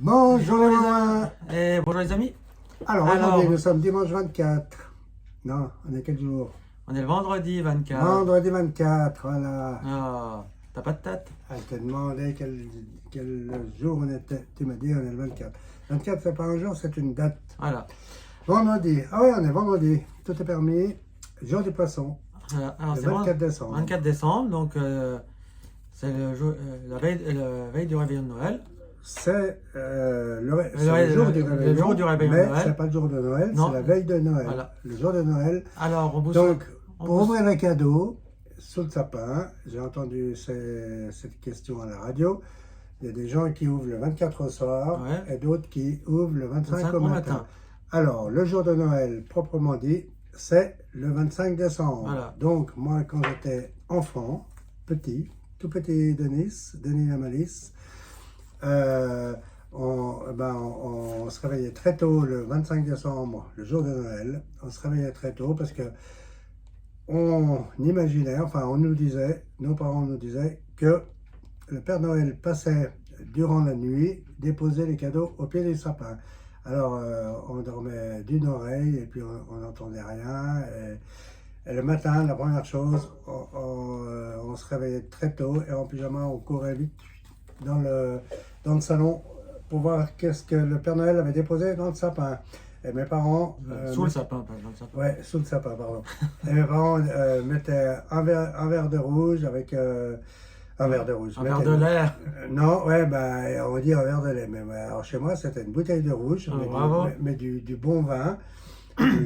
Bonjour les mamans. Bonjour les amis. Alors aujourd'hui nous sommes dimanche 24. Non, on est quel jour? On est le vendredi 24. Vendredi 24, voilà. Ah, t'as pas de tête? Elle t'a demandé quel jour on était. Tu m'as dit on est le 24. 24 c'est pas un jour, c'est une date. Voilà. Vendredi. Ah oui, on est vendredi. Tout est permis. Jour du poisson. Alors, Le c'est 24 décembre. 24 décembre, donc c'est la veille du réveillon de Noël. C'est le jour du réveillon. Le jour du réveillon de mais Noël. c'est pas le jour de Noël, Non. c'est la veille de Noël. Voilà. Le jour de Noël. Alors, on vous Donc, on pour vous- ouvrir les cadeaux, sous le sapin, j'ai entendu cette question à la radio. Il y a des gens qui ouvrent le 24 au soir Ouais. et d'autres qui ouvrent le 25 au au matin. matin. Alors, le jour de Noël, proprement dit, c'est le 25 décembre. Voilà. Donc, moi, quand j'étais enfant, tout petit Denis la Malice, on se réveillait très tôt le 25 décembre, le jour de Noël. On se réveillait très tôt parce que on imaginait, enfin on nous disait, nos parents nous disaient que le Père Noël passait durant la nuit déposer les cadeaux au pied du sapin. Alors on dormait d'une oreille et puis on n'entendait rien. Et le matin, la première chose, on se réveillait très tôt et en pyjama on courait vite dans le salon pour voir qu'est-ce que le Père Noël avait déposé dans le sapin. Et mes parents... Sous le sapin, pas dans le sapin. Ouais, sous le sapin, pardon. Et mes parents mettaient un verre de rouge avec... un verre de rouge. Un verre de l'air. Non, ouais, ben, on va dire un verre de lait. Mais alors chez moi, c'était une bouteille de rouge, Ah, mais, bravo. mais du bon vin,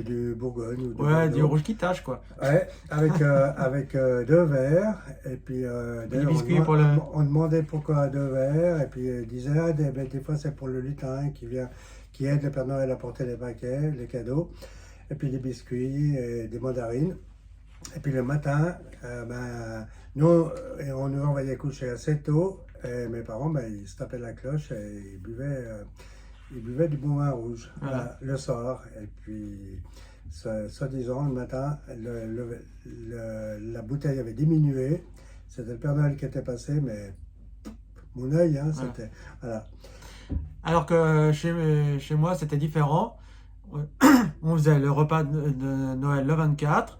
du Bourgogne ou du Ouais, Bordeaux. du rouge qui tâche, quoi. Ouais, avec deux verres, et puis d'ailleurs, biscuits pour le... on demandait pourquoi deux verres, et puis ils disaient, ah, des fois c'est pour le lutin qui aide le Père Noël à porter les paquets, les cadeaux, et puis des biscuits et des mandarines. Et puis le matin, on nous envoyait coucher assez tôt, et mes parents, ils se tapaient la cloche et ils buvaient du bon vin rouge le soir, et puis... Soi-disant, le matin, la bouteille avait diminué. C'était le Père Noël qui était passé, mais mon œil, hein, c'était... Voilà. Alors que chez moi, c'était différent. On faisait le repas de Noël le 24.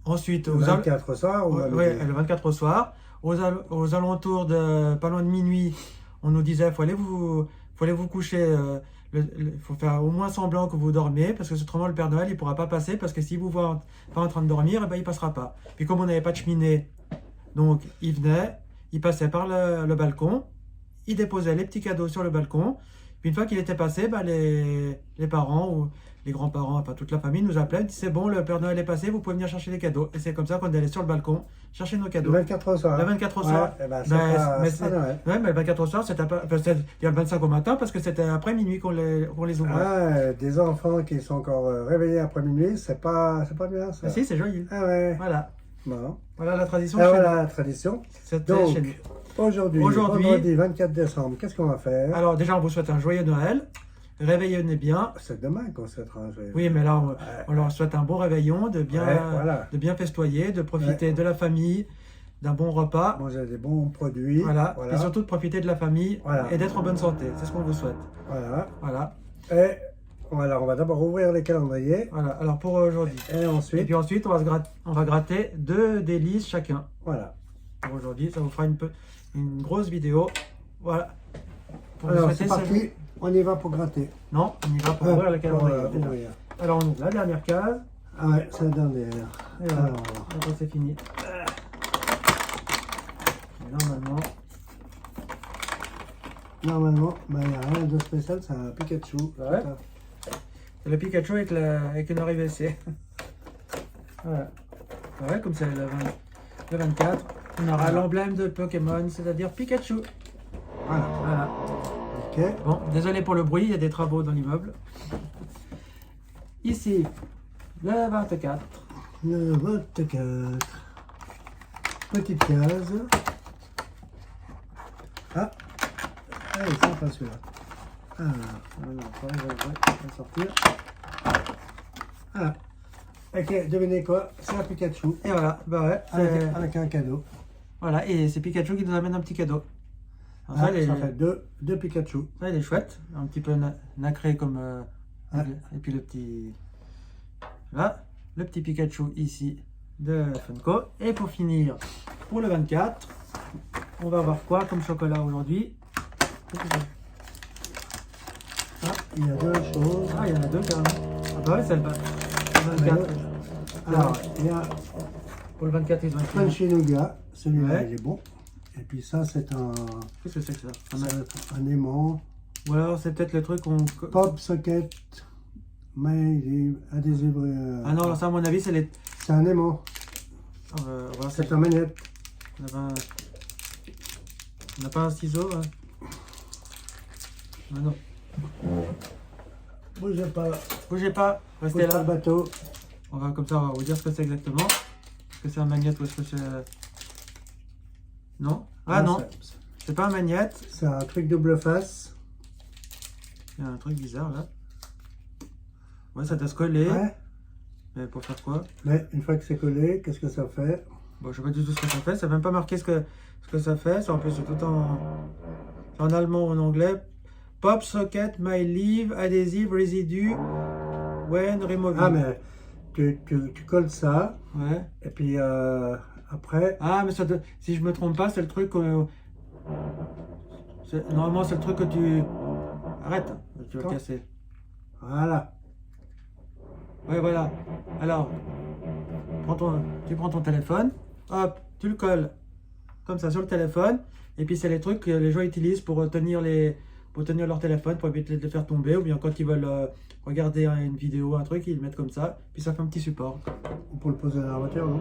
Ensuite, Le 24 au soir ou le 24 au soir. Aux alentours de pas loin de minuit, on nous disait faut aller vous coucher. Il faut faire au moins semblant que vous dormiez, parce que autrement le Père Noël il pourra pas passer, parce que s'il vous voit pas en train de dormir, eh ben, il passera pas. Puis comme on n'avait pas de cheminée, donc il venait, il passait par le balcon, il déposait les petits cadeaux sur le balcon. Puis une fois qu'il était passé, les parents ou les grands-parents, enfin toute la famille nous appelaient, disaient c'est bon, le Père Noël est passé, vous pouvez venir chercher les cadeaux. Et c'est comme ça qu'on allait sur le balcon chercher nos cadeaux. Le 24 au soir. Le 24 au soir. Ouais, c'est pas Noël. Ouais, mais le 24 au soir, il y a le 25 au matin parce que c'était après minuit qu'on les ouvrait. Ah, des enfants qui sont encore réveillés après minuit, c'est pas bien ça. Ah si, c'est joyeux. Ah ouais. Voilà. Bon. Voilà la tradition. Ah, voilà la tradition. C'était Donc, chez nous. aujourd'hui, vendredi 24 décembre, qu'est-ce qu'on va faire? Alors déjà, on vous souhaite un joyeux Noël. Réveillez-vous bien. C'est demain qu'on souhaitera un joyeux. Oui, mais là, on leur souhaite un bon réveillon, de bien festoyer, de profiter de la famille, d'un bon repas. Manger des bons produits. Voilà. Et surtout de profiter de la famille et d'être en bonne santé. C'est ce qu'on vous souhaite. Voilà. Et voilà, on va d'abord ouvrir les calendriers. Voilà. Alors pour aujourd'hui. Et puis ensuite, on va gratter 2 délices chacun. Voilà. Pour aujourd'hui, ça vous fera une grosse vidéo. Voilà. Alors c'est parti, on y va pour gratter. Non, on y va pour ouvrir le calendrier. Alors on ouvre la dernière case. Ah ouais, c'est la dernière. Et voilà. Après c'est fini. Et normalement, il n'y a rien de spécial, c'est un Pikachu. Ouais. C'est le Pikachu avec une oreille WC. Voilà. Ouais, comme c'est le 24, on aura l'emblème de Pokémon, c'est-à-dire Pikachu. Voilà. Ok. Bon, désolé pour le bruit, il y a des travaux dans l'immeuble. Ici, le 24. Le 24. Petite case. Ah, il sent pas celui-là. On va sortir. Voilà. Ok, devinez quoi? C'est un Pikachu. Et voilà, avec un cadeau. Voilà, et c'est Pikachu qui nous amène un petit cadeau. Alors ça, ça fait deux Pikachu. ça, il est chouette. Un petit peu nacré comme... Ouais. Et puis le petit... Là, le petit Pikachu ici de Funko. Et pour finir, pour le 24, on va avoir quoi comme chocolat aujourd'hui? Ah, il y a deux choses. Ah, il y en a deux carrément. Ah bah ouais, c'est le 24. Alors, il y a Pour le 24, ils ont écrit. Crunchy Nougat. Celui-là, Ouais. il est bon. Et puis ça, c'est un Qu'est-ce que c'est que ça? un aimant. Ou alors c'est peut-être le truc qu'on... Pop Socket. Mais adhésive. Ah non, alors ça à mon avis c'est les... C'est un aimant. On va voir si C'est un manette. on n'a pas un ciseau. Hein. Ah non. Bougez pas. Bougez pas, restez Bouge pas là. le bateau. On va comme ça, on va vous dire ce que c'est exactement. Est-ce que c'est un magnète ou est-ce que c'est... Non? Ah non, c'est pas un magnète. C'est un truc double face. Il y a un truc bizarre là. Ouais, ça doit se coller. Ouais. Mais pour faire quoi? Mais une fois que c'est collé, qu'est-ce que ça fait? Bon, je sais pas du tout ce que ça fait. Ça n'a même pas marqué ce que ça fait. En plus, c'est tout en allemand ou en anglais. Pop socket, my leave, adhesive, residue, when removing. Ah, mais tu colles ça. Ouais. Et puis après. Ah, mais si je me trompe pas, c'est le truc. Normalement, c'est le truc que tu. Arrête, tu vas casser. Voilà. Ouais, voilà. Alors, tu prends ton téléphone, hop, tu le colles comme ça sur le téléphone, et puis c'est les trucs que les gens utilisent pour tenir leur téléphone, pour éviter de le faire tomber, ou bien quand ils veulent regarder une vidéo, un truc, ils le mettent comme ça, puis ça fait un petit support. Pour le poser dans la voiture, non?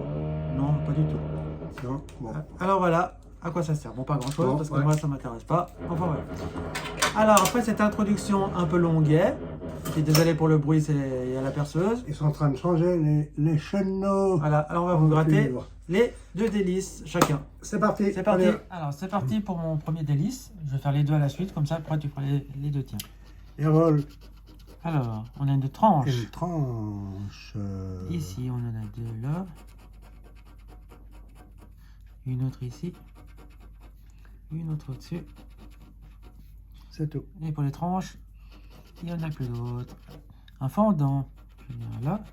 Non, pas du tout. Non. Bon. Alors voilà, à quoi ça sert? Bon, pas grand chose, Bon, parce que ouais. moi ça m'intéresse pas. Enfin voilà. Alors après cette introduction un peu longuet, je suis désolé pour le bruit, il y a la perceuse. Ils sont en train de changer les chenaux. Voilà, alors on va vous gratter les deux délices chacun. C'est parti. C'est parti. Allez. Alors c'est parti pour mon premier délice. Je vais faire les deux à la suite, comme ça après tu feras les deux tiens. Et roll. Alors, on a une tranche. Une tranche. Ici, on en a deux là. Une autre ici. Une autre au-dessus. C'est tout. Et pour les tranches, il n'y en a plus d'autres. Un fondant. Je viens là.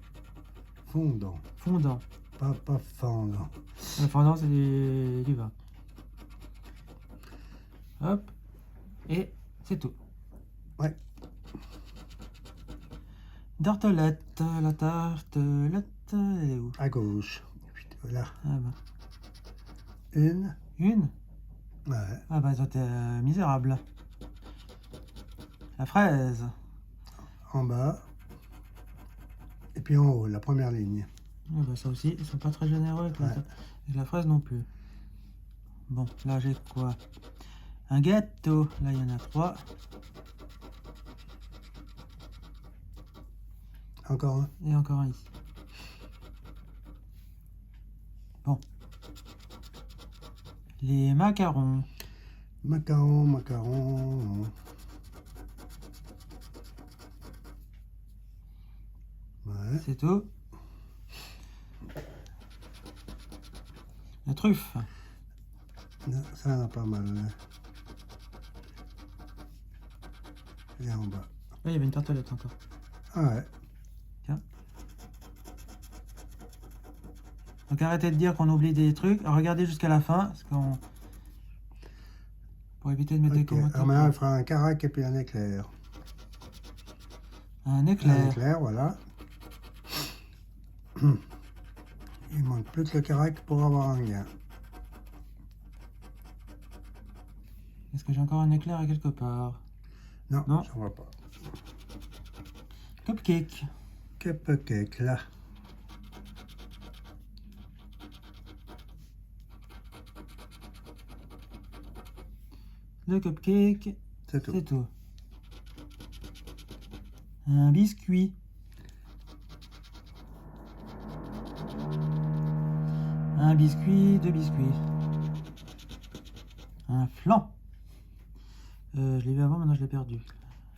Fondant. Fondant. Pas fondant. Le fondant, c'est du vin. Hop. Et c'est tout. Ouais. Tartelette. La tartelette, elle est où? À gauche. Voilà. Ah bah. Une. Une? Ouais. Ah bah toi t'es misérable. La fraise. En bas. Et puis en haut, la première ligne. Ah bah ça aussi, ils sont pas très généreux avec avec la fraise non plus. Bon, là j'ai quoi? Un gâteau. Là il y en a 3. Encore un. Et encore un ici. Bon. Les macarons. Macaron. Ouais. C'est tout. La truffe. Ça en a pas mal. Là. Et en bas. Là il y avait une tartelette encore. Ah ouais. Tiens. Donc arrêtez de dire qu'on oublie des trucs. Alors, regardez jusqu'à la fin. Parce qu'on... Pour éviter de mettre des Okay. commentaires. Alors maintenant, elle fera un carac et puis un éclair. Un éclair. Un éclair, voilà. Il manque plus que le carac pour avoir un gain. Est-ce que j'ai encore un éclair à quelque part? Non, Non. j'en vois pas. Cupcake. Cupcake, là. Le cupcake. C'est tout. C'est tout. Un biscuit. Un biscuit, deux biscuits. Un flan. Je l'ai vu avant, maintenant je l'ai perdu.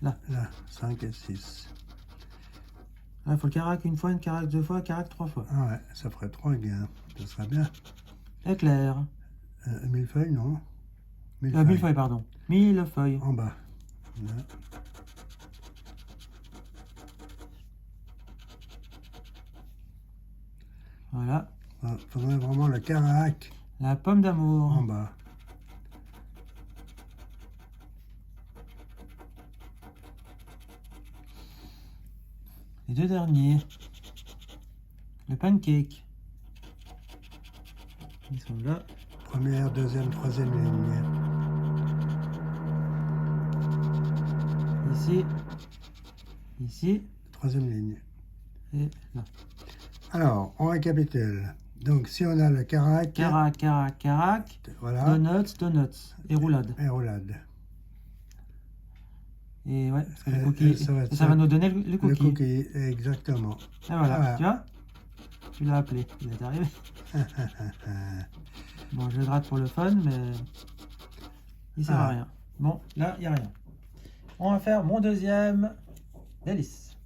Là. Là, 5 et 6. Il faut le carac une fois, une carac deux fois, carac trois fois. Ah ouais, ça ferait 3 gains. Ce serait bien. Éclair. 1000 feuilles, non? millefeuille, pardon. Millefeuille. En bas. Là. Voilà. Ah, faudrait vraiment le carac La pomme d'amour. en bas. Les deux derniers. Le pancake. Ils sont là. Première, deuxième, troisième ligne. Ici. Ici. Troisième ligne. Et là. Alors, on récapitule. Donc, si on a le carac, Carac, carac, carac. voilà, Donuts, donuts. Et roulade. et roulade. Et ouais, parce que Et- les cookies. et ça va être Ça ça. va nous donner le Le cookie. cookie, exactement. Et voilà, Voilà. tu vois. Tu l'as appelé. Il est arrivé. Bon, je le gratte pour le fun, mais il sert à Ah. rien. Bon, là, il n'y a rien. On va faire mon deuxième délice.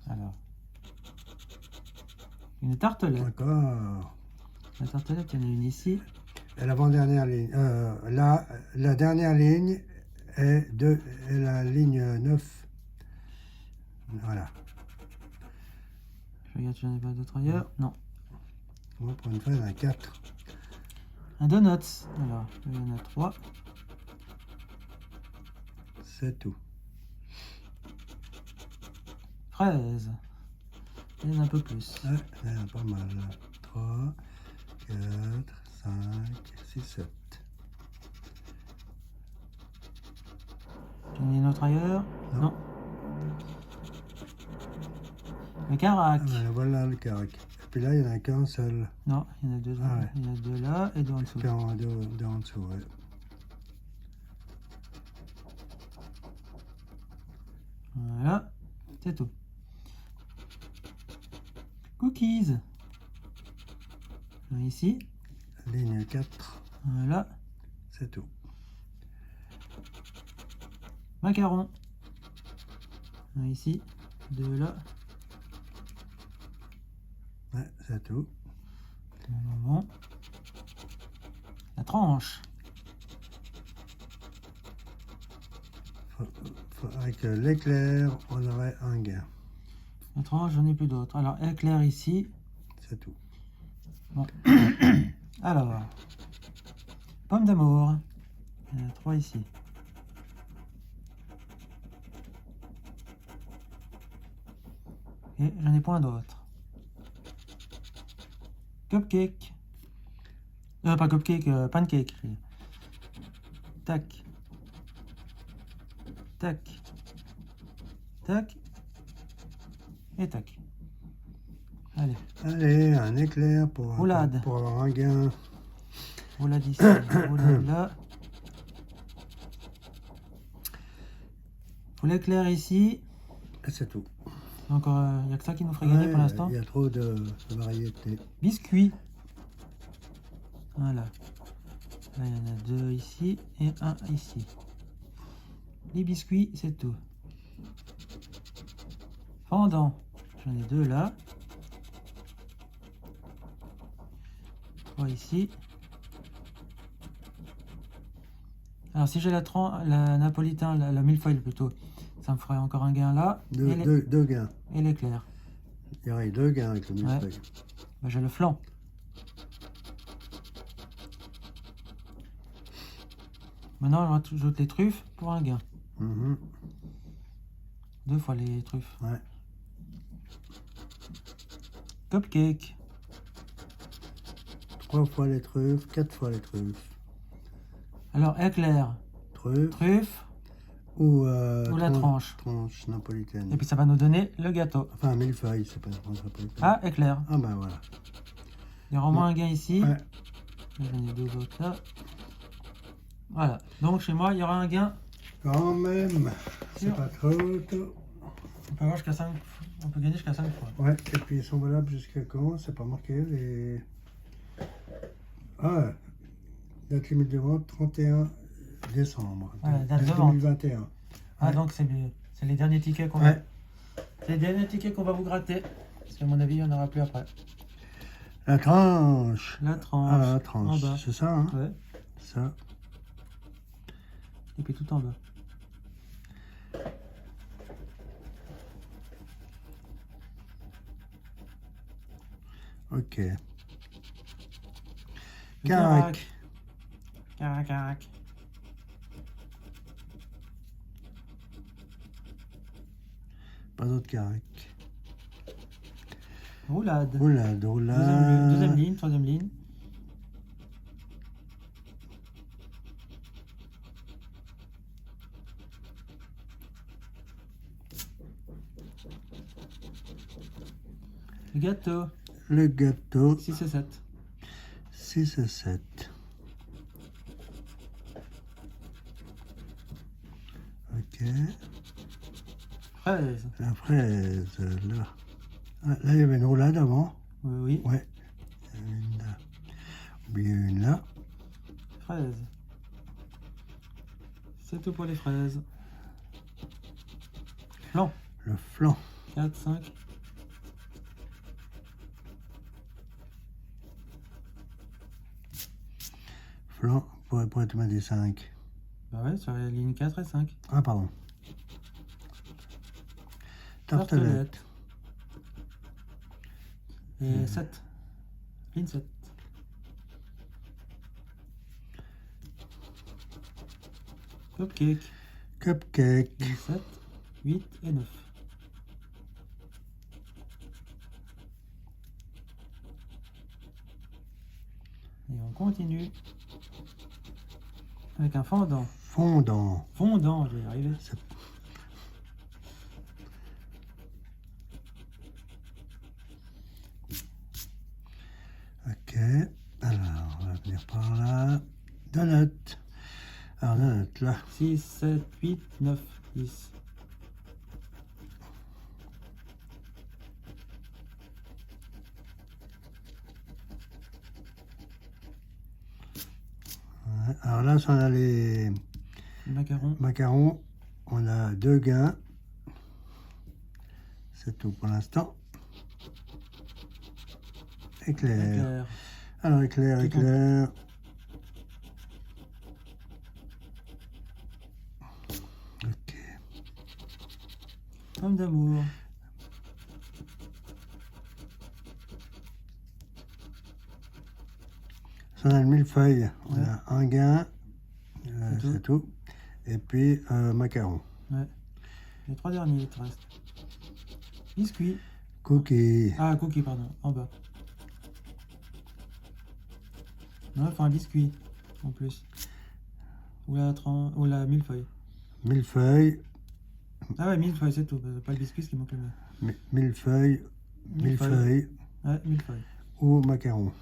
Alors, une tartelette. Encore. La tartelette, il y en a une ici. Et l'avant-dernière ligne. La dernière ligne est la ligne 9. Voilà. Je regarde si j'en ai pas d'autres ailleurs. Non. Moi, pour une fois, il y en a 4. Un donut. Alors, il y en a 3. C'est tout. Fraise. Il y en a un peu plus. Ouais, il y en a pas mal. 3, 4, 5, 6, 7. J'en ai une autre ailleurs. Non. Non. Le carac. Voilà le carac. Et puis là, il n'y en a qu'un seul. Non, il y en a deux. Ah ouais. Il y en a deux là et deux en dessous. Qu'un en deux en dessous, ouais. Voilà, c'est tout. Cookies. Un ici, Ligne 4, voilà. c'est tout. Macaron. Un ici, deux là. Ouais, c'est tout. Bon. La tranche. Avec l'éclair, on aurait un gain. La tranche, j'en ai plus d'autres. Alors, éclair ici. C'est tout. Bon. Alors, pomme d'amour. Il y en a 3 ici. Et j'en ai point d'autres. Cupcake. Pas cupcake, pancake. je veux dire. Tac. Tac. Tac. Et tac. Allez, Allez, un éclair pour Roulade. avoir un gain. roulade ici, roulade là. Faut l'éclair ici. Et c'est tout. Encore, il n'y a que ça qui nous ferait gagner pour l'instant. Il y a trop de variétés. Biscuit. Voilà. Là, il y en a 2 ici et un ici. Les biscuits, c'est tout. Fondant. J'en ai 2 là. 3 ici. Alors, si j'ai la napolitain, la millefeuille plutôt, ça me ferait encore un gain là. Deux gains. Et l'éclair. Il y aurait 2 gains avec le Ouais. millefeuille. Bah, j'ai le flan. Maintenant, je rajoute les truffes pour un gain. Mhm. 2 fois les truffes. Ouais. Cupcake. 3 fois les truffes, 4 fois les truffes. Alors, éclair, Truffes truffe, ou la tranche. Tranche napolitaine. Et puis ça va nous donner le gâteau. Enfin, millefeuille, c'est pas une tranche napolitaine. Ah, éclair. Ah ben voilà. Il y aura au moins un gain ici. Ouais. J'en ai 2 autres là. Voilà. Donc chez moi, il y aura un gain. Quand même, c'est Sûr. pas trop tôt. On peut avoir jusqu'à 5. On peut gagner jusqu'à 5 fois. Ouais, et puis ils sont valables jusqu'à quand? C'est pas marqué les. Ah, date limite de vente 31 décembre Voilà, date de vente. 2021. Ah, Ouais. donc c'est les derniers tickets qu'on va. Ouais. C'est les derniers tickets qu'on va vous gratter. Parce qu'à mon avis, il n'y en aura plus après. La tranche. La tranche. Ah, la En tranche. bas. C'est ça, hein? Ouais. ça. Et puis tout en bas. Ok. Carac. Carac, carac. Pas d'autre carac. Roulade. Roulade, Deuxième roulade. ligne, troisième ligne. Gâteau. Le gâteau. 6 et 7. 6 et 7. Ok. Fraise. La fraise, là. Ah, là, il y avait une roulade avant. Oui, oui. Ouais. Il y avait une là. Ou bien une là. Fraise. C'est tout pour les fraises. Flan. Le flan. 4, 5. Flan, pourrait être des 5. Bah ouais, sur les lignes 4 et 5. Ah, pardon. Tartelette. Et 7. Ligne 7. Cupcake. Cupcake. Ligne 7, 8 et 9. Et on continue avec un fondant. Fondant. Fondant, je vais y arriver. Ok. Alors, on va venir par là. Donut. Alors, donut, là. 6, 7, 8, 9, 10. Ouais. Alors là, si on a les Macaron. macarons, on a 2 gains. C'est tout pour l'instant. Éclair. Éclair. Alors, éclair, Tout éclair. Ok. Homme d'amour. Si on a le millefeuille, on Ouais. a un gain. C'est C'est tout. Et puis, macaron. Ouais. Les 3 derniers, il te reste. Biscuit. Cookie. Ah, cookie, pardon, en bas. Non, il faut un biscuit, en plus. Ou la millefeuille. Millefeuille. Ah ouais, millefeuille, c'est tout. Pas le biscuit, ce qui manque le mieux. Millefeuille. Millefeuille. Ouais, millefeuille. Ou macaron.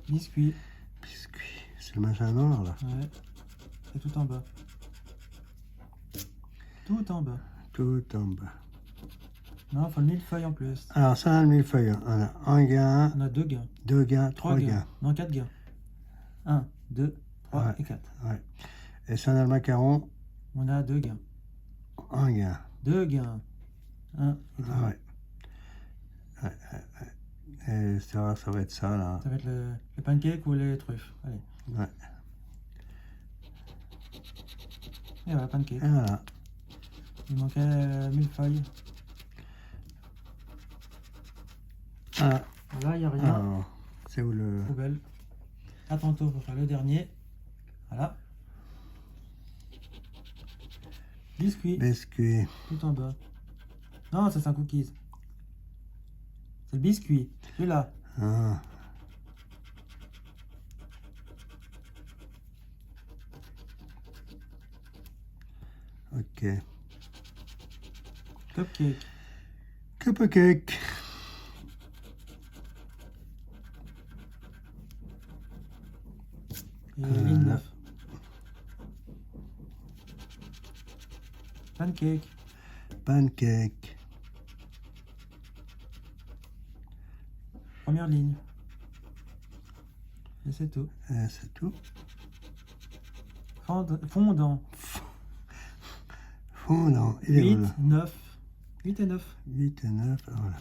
Biscuit. Biscuit. C'est le machin noir, là. Ouais. C'est tout en bas. Tout en bas. Tout en bas. Non, il faut le millefeuille en plus. Alors, ça, on a le millefeuille. On a un gain, On a 2 gains. 2 gains, 3 3 gains. gains. Non, 4 gains. 1, 2, 3 Ouais. et 4. Ouais. Et si on a le macaron, On a 2 gains. un gain. 2 gains. 1 et 2. Ah ouais. Ouais, ouais, ouais. Et ça va être ça, là. Ça va être le pancake ou les truffes. Allez. Ouais. Et voilà, pancake. Et voilà. Il manquait millefeuille. Ah. Là, il n'y a rien. Alors, c'est où le... Poubelle. À tantôt pour faire le dernier. Voilà. Biscuit. Biscuit. Tout en bas. Non, ça c'est un cookies. C'est le biscuit. Celui-là. Ah. Ok. Cupcake. Cupcake. Et ligne 9. Pancake. Pancake. Première ligne. Et c'est tout. Et c'est tout. Fondant. Fondant. Il est 8, où, là 9. 8 et 9. 8 et 9. Voilà.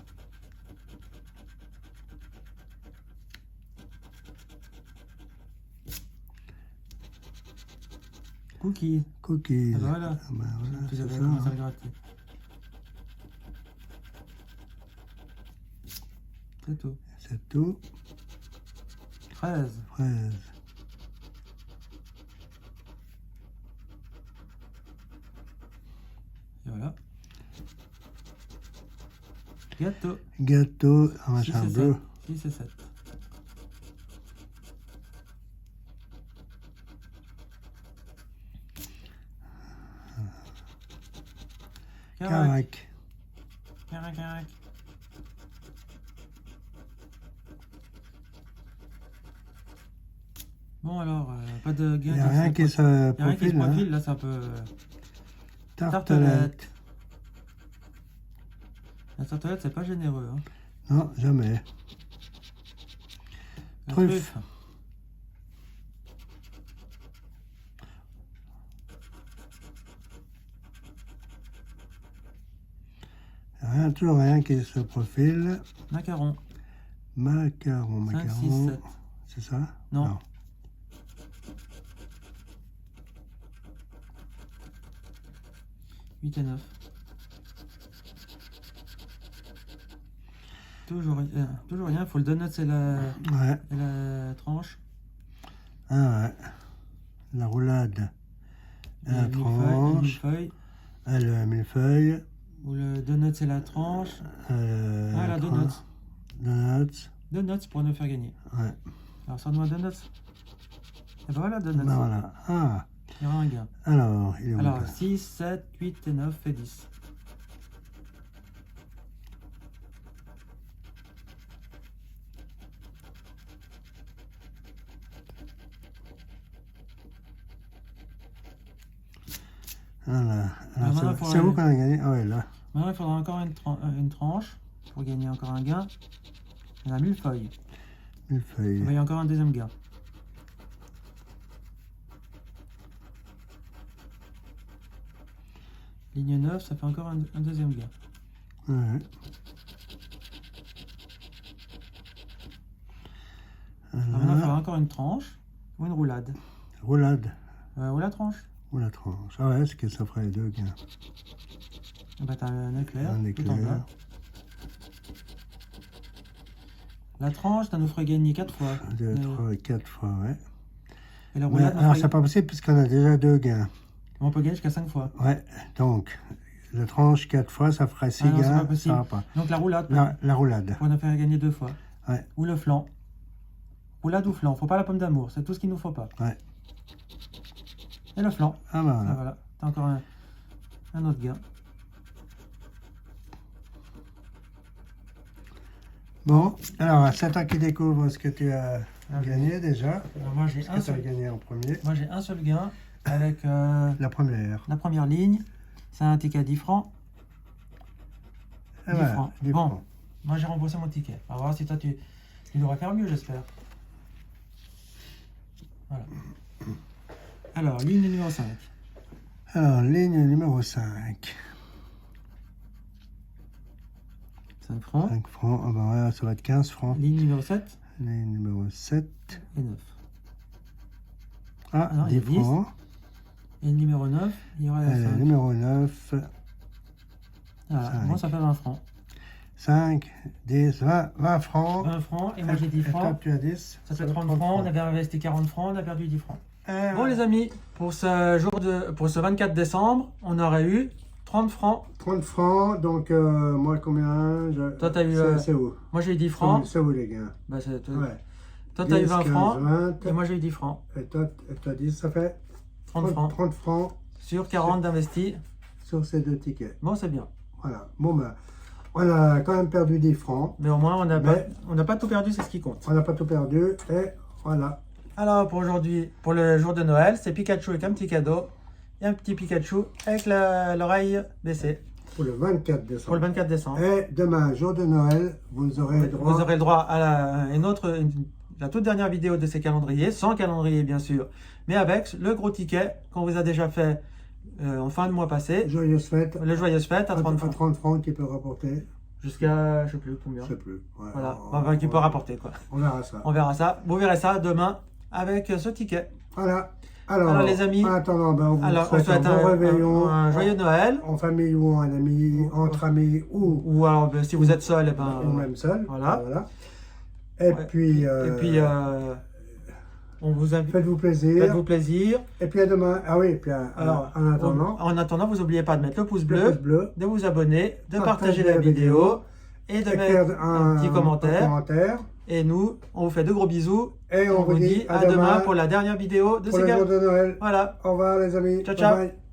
Cookies. Cookies. Ah bah voilà. Ah bah voilà, Tu c'est avais ça, commencé à hein. le gratter. C'est tout. C'est tout. 13. Fraise. Et voilà. Gâteau. Gâteau en 6 machin et bleu. 7. 6 et 7. Carac. Carac. Carac. Bon alors, pas de gain. Il n'y a rien qui se Il y a rien qui se profile, hein. profile, là c'est un peu... Tartelette. La tartelette c'est pas généreux. Hein. Non, jamais. La Truffe. Rien, toujours rien qui se profile. Macaron. Macaron, 5, macaron. 6, 7. C'est ça? Non. 8 et 9. Toujours rien, faut le donut et Ouais. la tranche. Ah ouais. La roulade. Et La le tranche. millefeuille. Le millefeuille. Ou le donut et la tranche. Ah la donut. Donuts. Donuts pour nous faire gagner. Ouais. Alors sors-moi donuts. Et ben voilà donuts. Ben voilà. Ah. Il y aura un gain. Alors, il est où Alors le- 6, 7, 8 et 9 et 10. Voilà. Alors, maintenant, C'est faut c'est où aller- qu'on a gagné? Ah ouais, là. Maintenant il faudra encore une tranche pour gagner encore un gain. Il y en a 1000 feuilles. Millefeuille. Il va y avoir encore un deuxième gain. Ligne 9, ça fait encore un deuxième gain. Ouais. Alors maintenant, il faudra Voilà. encore une tranche ou une roulade. Roulade. Ou la tranche. Ou la tranche. Ah ouais, ce que ça ferait les deux gains. Eh ben, t'as un éclair, Un tout en bas. éclair. La tranche, ça nous ferait gagner 4 fois. 2, 3, 4 fois, ouais. Et la Mais, roulade, alors, c'est pas possible puisqu'on a déjà deux gains. on peut gagner jusqu'à 5 fois. Ouais, donc, la tranche 4 fois, ça ferait 6 Ah non, c'est gains. pas possible. Ça va pas. Donc la roulade, La roulade. pour nous faire gagner 2 fois. Ouais. Ou le flanc. Roulade ou flanc. Faut pas la pomme d'amour, c'est tout ce qu'il nous faut pas. Ouais. Et le flanc. Ah bah Ah, voilà. voilà. T'as encore un autre gain. Bon, alors, c'est toi qui découvre ce que tu as gagné déjà. Alors moi j'ai Ce un que tu as seul. gagné en premier. Moi j'ai un seul gain avec La première. la première ligne. C'est un ticket à 10 francs. Ah 10 voilà, francs. 10 Bon. francs. Moi j'ai remboursé mon ticket. On va voir si toi tu devrais faire mieux, j'espère. Voilà. Alors, ligne numéro 5. Alors, ligne numéro 5. 5 francs. 5 francs. Ah bah voilà, ça va être 15 francs. Ligne numéro 7 Ligne numéro 7. et 9. Ah, non, il y a 10 francs. Et le numéro 9, il y aura la 5. Numéro 9. Voilà, 5. moi ça fait 20 francs. 5, 10, 20 francs. 20 francs, et moi j'ai 10 Et toi, francs. tu as 10. Ça fait 30 francs, on avait investi 40 francs, on a perdu 10 francs. Ah, Bon les amis, pour ce 24 décembre, on aurait eu 30 francs. 30 francs, donc moi combien Toi, t'as eu, C'est où? Moi j'ai eu 10 francs. C'est où les gars? Bah, toi, Ouais. t'as eu 20 15, francs, 20, et moi j'ai eu 10 francs. et toi 10, ça fait 30 francs. 30 francs Sur 40 d'investis. sur ces deux tickets. Bon, c'est bien. Voilà. Bon, ben, on a quand même perdu 10 francs. Mais au moins, on n'a Mais- pas tout perdu, c'est ce qui compte. On n'a pas tout perdu. Et voilà. Alors, pour aujourd'hui, pour le jour de Noël, c'est Pikachu avec un petit cadeau. Et un petit Pikachu avec l'oreille baissée. Pour le 24 Pour décembre. le 24 décembre. Et demain, jour de Noël, vous aurez le droit. Vous aurez le droit à la toute dernière vidéo de ces calendriers, sans calendrier bien sûr, mais avec le gros ticket qu'on vous a déjà fait en fin de mois passé, Joyeuse fête. le Joyeuse Fête à 30 francs, 30 francs qui peut rapporter. jusqu'à je sais plus combien. Je sais plus. Ouais, Voilà, enfin, qui peut rapporter quoi. On verra ça. On verra ça. Vous verrez ça demain avec ce ticket. Voilà. Alors, les amis, en attendant, ben, on vous alors, on souhaite un souhaite bon réveillon. un joyeux Noël. En famille ou en ami, entre amis Ou alors, si vous êtes seul, eh ben, ou même seul. voilà. Et Ouais. puis, on vous invite. faites-vous plaisir. Faites-vous plaisir. Et puis à demain. Ah oui, et puis Alors, en attendant, en attendant, vous n'oubliez pas de mettre le pouce le bleu, pouce bleu, de vous abonner, de Partagez partager la la vidéo et de écrire mettre un petit commentaire. commentaire. Et nous, on vous fait de gros bisous. Et on vous dit à demain pour la dernière vidéo de pour ces le gars. jour de Noël. Voilà. Au revoir les amis. Ciao, ciao. Bye bye.